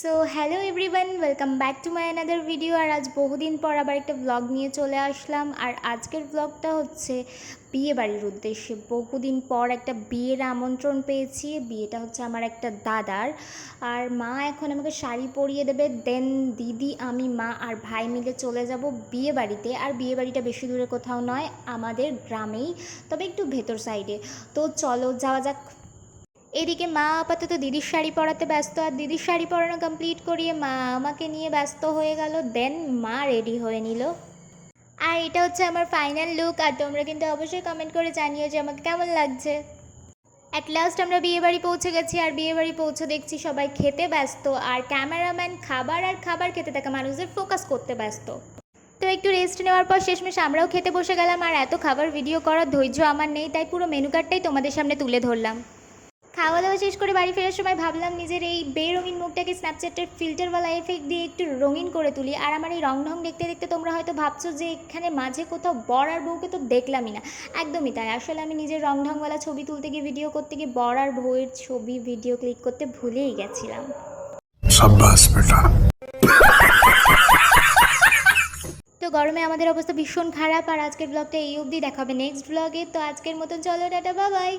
So hello everyone, welcome back to my another video. আর আজ বহুদিন পর আবার একটা ব্লগ নিয়ে চলে আসলাম। আর আজকের ব্লগটা হচ্ছে বিয়ে বাড়ির উদ্দেশ্যে। বহুদিন পর একটা বিয়ের আমন্ত্রণ পেয়েছি। বিয়েটা হচ্ছে আমার একটা দাদার। আর মা এখন আমাকে শাড়ি পরিয়ে দেবে, দেন দিদি, আমি, মা আর ভাই মিলে চলে যাব বিয়ে বাড়িতে। আর বিয়ে বাড়িটা বেশি দূরে কোথাও নয়, আমাদের গ্রামেই, তবে একটু ভেতর সাইডে। তো চলো যাওয়া যাক। এদিকে মা আপাতত দিদির শাড়ি পরাতে ব্যস্ত, আর দিদির শাড়ি পরানো কমপ্লিট করিয়ে মা আমাকে নিয়ে ব্যস্ত হয়ে গেল। দেন মা রেডি হয়ে নিল। আর এটা হচ্ছে আমার ফাইনাল লুক। আর তোমরা কিন্তু অবশ্যই কমেন্ট করে জানিও যে আমাকে কেমন লাগছে। অ্যাট লাস্ট আমরা বিয়েবাড়ি পৌঁছে গেছি। আর বিয়েবাড়ি পৌঁছে দেখছি সবাই খেতে ব্যস্ত, আর ক্যামেরাম্যান খাবার খেতে থাকা মানুষদের ফোকাস করতে ব্যস্ত। তো একটু রেস্ট নেওয়ার পর শেষমেশ আমরাও খেতে বসে গেলাম। আর এত খাবার ভিডিও করার ধৈর্য আমার নেই, তাই পুরো মেনু কার্ডটাই তোমাদের সামনে তুলে ধরলাম। খাওয়া দাওয়া শেষ করে বাড়ি ফেরার সময় ভাবলাম নিজের এই বেরঙিন মুখটাকে স্ন্যাপচ্যাটের ফিল্টারওয়ালা এফেক্ট দিয়ে একটু রঙিন করে তুলি। আর আমার এই রং ঢং দেখতে দেখতে তোমরা হয়তো ভাবছো যে এখানে মাঝে কোথাও বর আর বউকে তো দেখলামই না। একদমই তাই, আসলে আমি নিজের রং ঢংওয়ালা ছবি তুলতে গিয়ে, ভিডিও করতে গিয়ে বর আর বউয়ের ছবি ভিডিও ক্লিক করতে ভুলেই গেছিলাম। शाबाश बेटा। তো গরমে আমাদের অবস্থা ভীষণ খারাপ। আর আজকের ব্লগটা এই অবধি, দেখা হবে নেক্সট ব্লগে। তো আজকের মতন চলো, টাটা, বাই বাই।